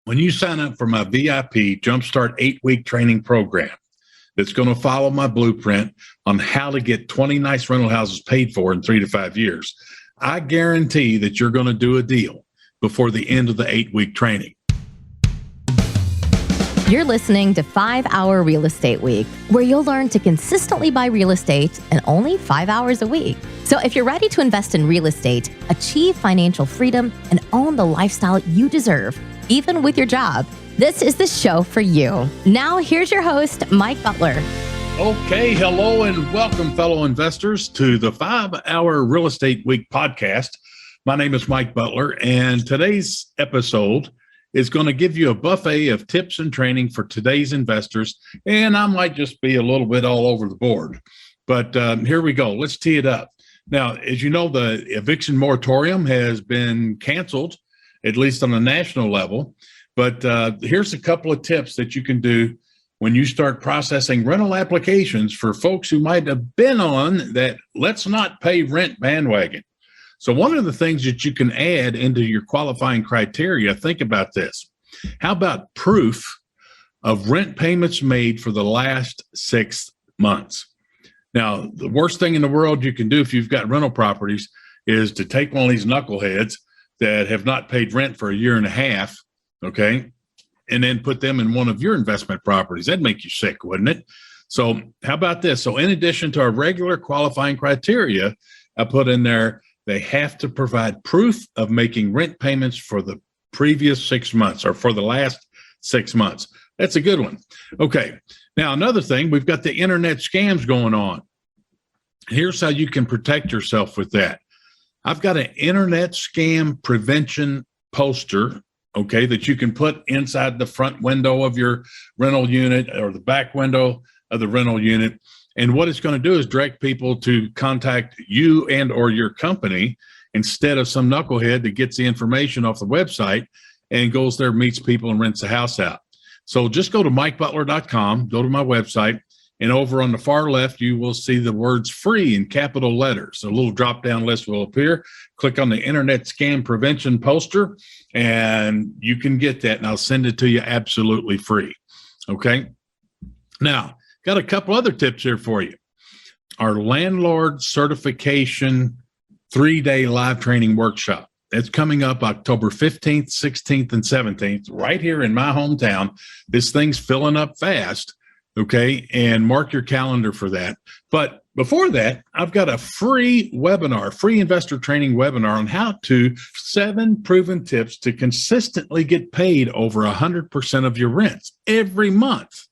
When you sign up for my VIP Jumpstart 8-week training program that's going to follow my blueprint on how to get 20 nice rental houses paid for in 3 to 5 years, I guarantee that you're going to do a deal before the end of the 8-week training. You're listening to 5-Hour Real Estate Week, where you'll learn to consistently buy real estate in only 5 hours a week. So if you're ready to invest in real estate, achieve financial freedom, and own the lifestyle you deserve, even with your job, this is the show for you. Now, here's your host, Mike Butler. Okay, hello and welcome, fellow investors, to the 5-Hour Real Estate Week podcast. My name is Mike Butler, and today's episode is going to give you a buffet of tips and training for today's investors, and I might just be a little bit all over the board. But here we go. Let's tee it up. Now, as you know, the eviction moratorium has been canceled, at least on a national level. But here's a couple of tips that you can do when you start processing rental applications for folks who might have been on that let's not pay rent bandwagon. So one of the things that you can add into your qualifying criteria, think about this. How about proof of rent payments made for the last 6 months? Now, the worst thing in the world you can do if you've got rental properties is to take one of these knuckleheads that have not paid rent for a year and a half, okay, and then put them in one of your investment properties. That'd make you sick, wouldn't it? So how about this? So in addition to our regular qualifying criteria, I put in there, they have to provide proof of making rent payments for the previous 6 months or for the last 6 months. That's a good one. Okay. Now, another thing, we've got the internet scams going on. Here's how you can protect yourself with that. I've got an internet scam prevention poster, okay, that you can put inside the front window of your rental unit or the back window of the rental unit. And what it's going to do is direct people to contact you and or your company instead of some knucklehead that gets the information off the website and goes there, meets people, and rents the house out. So just go to mikebutler.com, go to my website, and over on the far left, you will see the words free in capital letters. A little drop-down list will appear. Click on the Internet Scam Prevention poster, and you can get that, and I'll send it to you absolutely free. Okay? Now, got a couple other tips here for you. Our landlord certification 3-day live training workshop. That's coming up October 15th, 16th, and 17th, right here in my hometown. This thing's filling up fast, okay? And mark your calendar for that. But before that, I've got a free webinar, free investor training webinar on how to 7 proven tips to consistently get paid over 100% of your rents every month.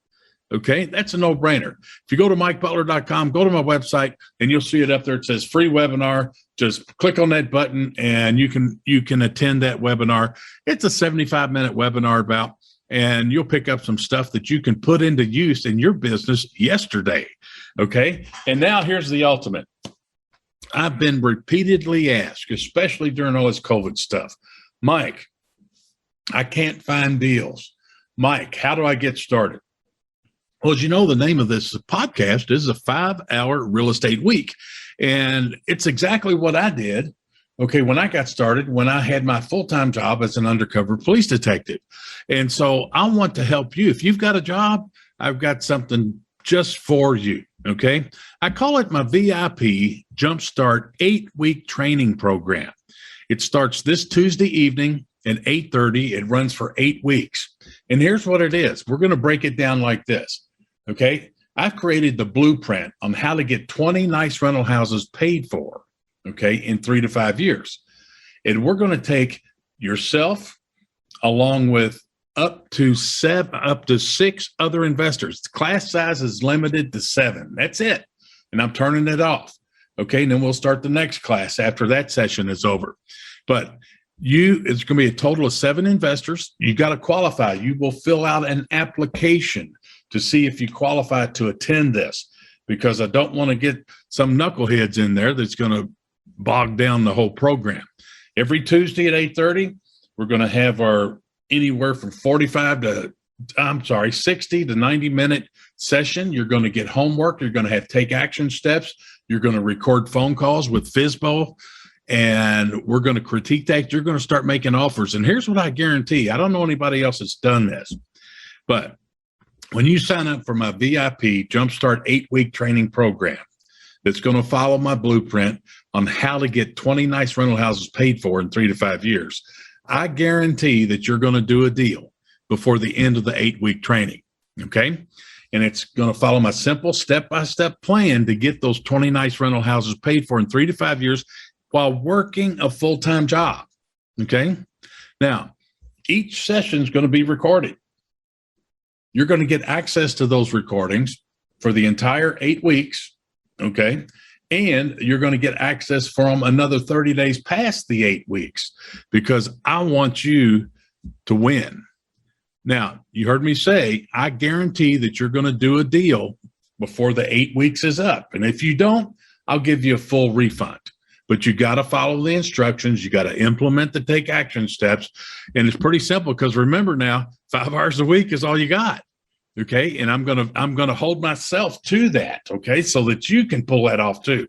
Okay, that's a no-brainer. If you go to mikebutler.com, go to my website, and you'll see it up there. It says free webinar. Just click on that button, and you can attend that webinar. It's a 75-minute webinar about, and you'll pick up some stuff that you can put into use in your business yesterday. Okay, and now here's the ultimate. I've been repeatedly asked, especially during all this COVID stuff, Mike, I can't find deals. Mike, how do I get started? Well, as you know, the name of this podcast is a 5-Hour Real Estate Week. And it's exactly what I did, okay, when I got started, when I had my full-time job as an undercover police detective. And so I want to help you. If you've got a job, I've got something just for you, okay? I call it my VIP Jumpstart 8-week training program. It starts this Tuesday evening at 8:30. It runs for 8 weeks. And here's what it is. We're going to break it down like this. Okay, I've created the blueprint on how to get 20 nice rental houses paid for, okay, in 3 to 5 years. And we're going to take yourself along with up to 6 other investors. The class size is limited to 7. That's it. And I'm turning it off. Okay, and then we'll start the next class after that session is over. But it's going to be a total of 7 investors. You got to qualify. You will fill out an application to see if you qualify to attend this, because I don't want to get some knuckleheads in there that's going to bog down the whole program. Every Tuesday at 8:30, we're going to have our anywhere from 60 to 90 minute session. You're going to get homework. You're going to have take action steps. You're going to record phone calls with FSBO. and we're going to critique that. You're going to start making offers. And here's what I guarantee. I don't know anybody else that's done this, but when you sign up for my VIP Jumpstart 8-week training program, that's going to follow my blueprint on how to get 20 nice rental houses paid for in 3 to 5 years, I guarantee that you're going to do a deal before the end of the 8-week training. Okay. And it's going to follow my simple step-by-step plan to get those 20 nice rental houses paid for in 3 to 5 years while working a full-time job. Okay. Now, each session is going to be recorded. You're going to get access to those recordings for the entire 8 weeks. Okay. And you're going to get access from another 30 days past the 8 weeks, because I want you to win. Now, you heard me say, I guarantee that you're going to do a deal before the 8 weeks is up. And if you don't, I'll give you a full refund. But you got to follow the instructions. You got to implement the take action steps. And it's pretty simple, because remember now, 5 hours a week is all you got. Okay. And I'm going to hold myself to that. Okay. So that you can pull that off too.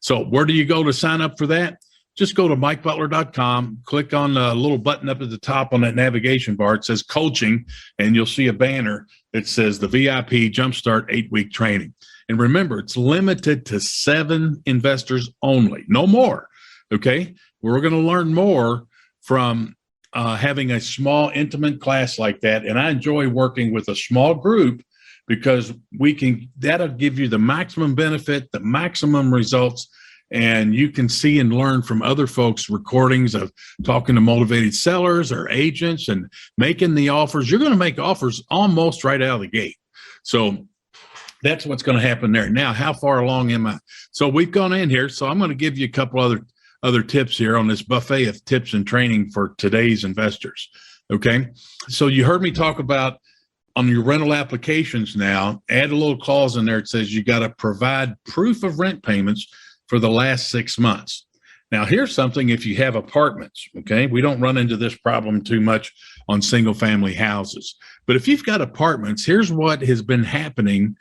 So where do you go to sign up for that? Just go to mikebutler.com, click on the little button up at the top on that navigation bar. It says coaching, and you'll see a banner that says the VIP Jumpstart 8-week training. And remember, it's limited to 7 investors only, no more. Okay. We're going to learn more from having a small, intimate class like that. And I enjoy working with a small group, because that'll give you the maximum benefit, the maximum results. And you can see and learn from other folks' recordings of talking to motivated sellers or agents and making the offers. You're going to make offers almost right out of the gate. So that's what's going to happen there. Now, how far along am I? So we've gone in here. So I'm going to give you a couple other tips here on this buffet of tips and training for today's investors. Okay. So you heard me talk about on your rental applications now, add a little clause in there. It says you got to provide proof of rent payments for the last 6 months. Now, here's something if you have apartments, okay? We don't run into this problem too much on single family houses. But if you've got apartments, here's what has been happening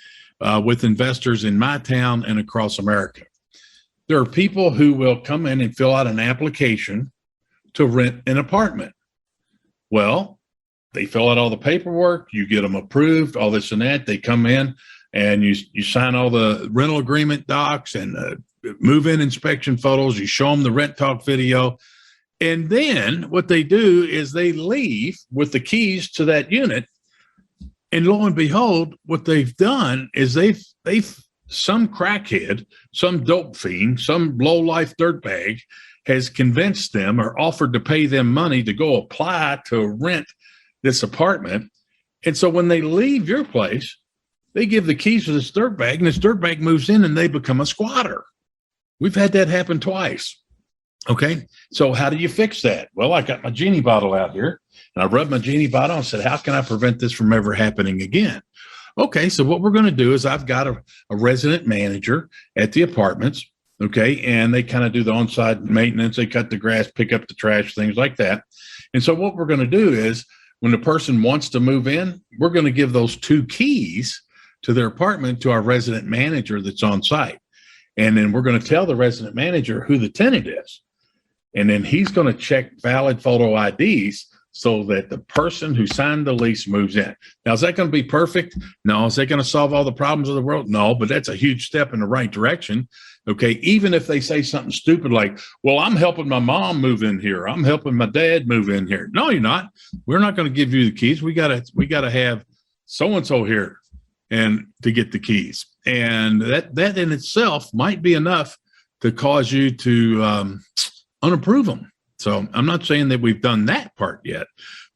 with investors in my town and across America. There are people who will come in and fill out an application to rent an apartment. Well, they fill out all the paperwork, you get them approved, all this and that. They come in and you sign all the rental agreement docs and move-in inspection photos. You show them the rent talk video. And then what they do is they leave with the keys to that unit. And lo and behold, what they've done is they've some crackhead, some dope fiend, some low-life dirtbag has convinced them or offered to pay them money to go apply to rent this apartment. And so when they leave your place, they give the keys to this dirtbag, and this dirtbag moves in and they become a squatter. We've had that happen twice. Okay. So how do you fix that? Well, I got my genie bottle out here and I rubbed my genie bottle and said, how can I prevent this from ever happening again? Okay. So what we're going to do is I've got a resident manager at the apartments. Okay. And they kind of do the on-site maintenance. They cut the grass, pick up the trash, things like that. And so what we're going to do is when the person wants to move in, we're going to give those 2 keys to their apartment to our resident manager that's on site. And then we're going to tell the resident manager who the tenant is. And then he's going to check valid photo IDs so that the person who signed the lease moves in. Now, is that going to be perfect? No. Is that going to solve all the problems of the world? No, but that's a huge step in the right direction. Okay. Even if they say something stupid like, well, I'm helping my mom move in here. I'm helping my dad move in here. No, you're not. We're not going to give you the keys. We got to have so-and-so here and to get the keys. And that in itself might be enough to cause you to unapprove them. So I'm not saying that we've done that part yet,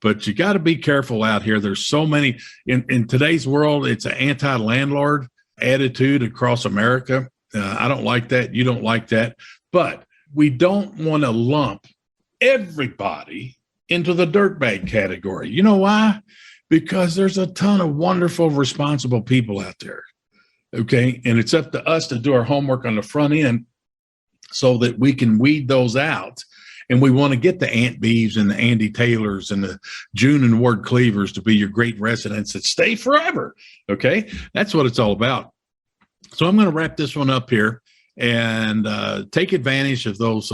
but you got to be careful out here. There's so many in today's world. It's an anti-landlord attitude across America. I don't like that. You don't like that, but we don't want to lump everybody into the dirtbag category. You know why? Because there's a ton of wonderful, responsible people out there. Okay. And it's up to us to do our homework on the front end so that we can weed those out. And we want to get the Aunt Beeves and the Andy Taylors and the June and Ward Cleavers to be your great residents that stay forever. Okay. That's what it's all about. So I'm going to wrap this one up here and take advantage of those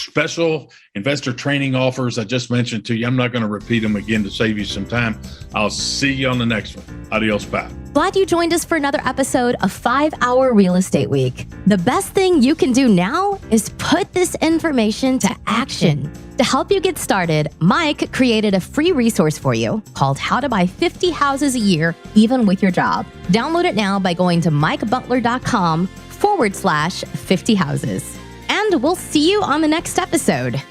special investor training offers I just mentioned to you. I'm not going to repeat them again to save you some time. I'll see you on the next one. Adios, bye. Glad you joined us for another episode of 5-Hour Real Estate Week. The best thing you can do now is put this information to action. To help you get started, Mike created a free resource for you called How to Buy 50 Houses a Year, Even with Your Job. Download it now by going to mikebutler.com/50 houses. And we'll see you on the next episode.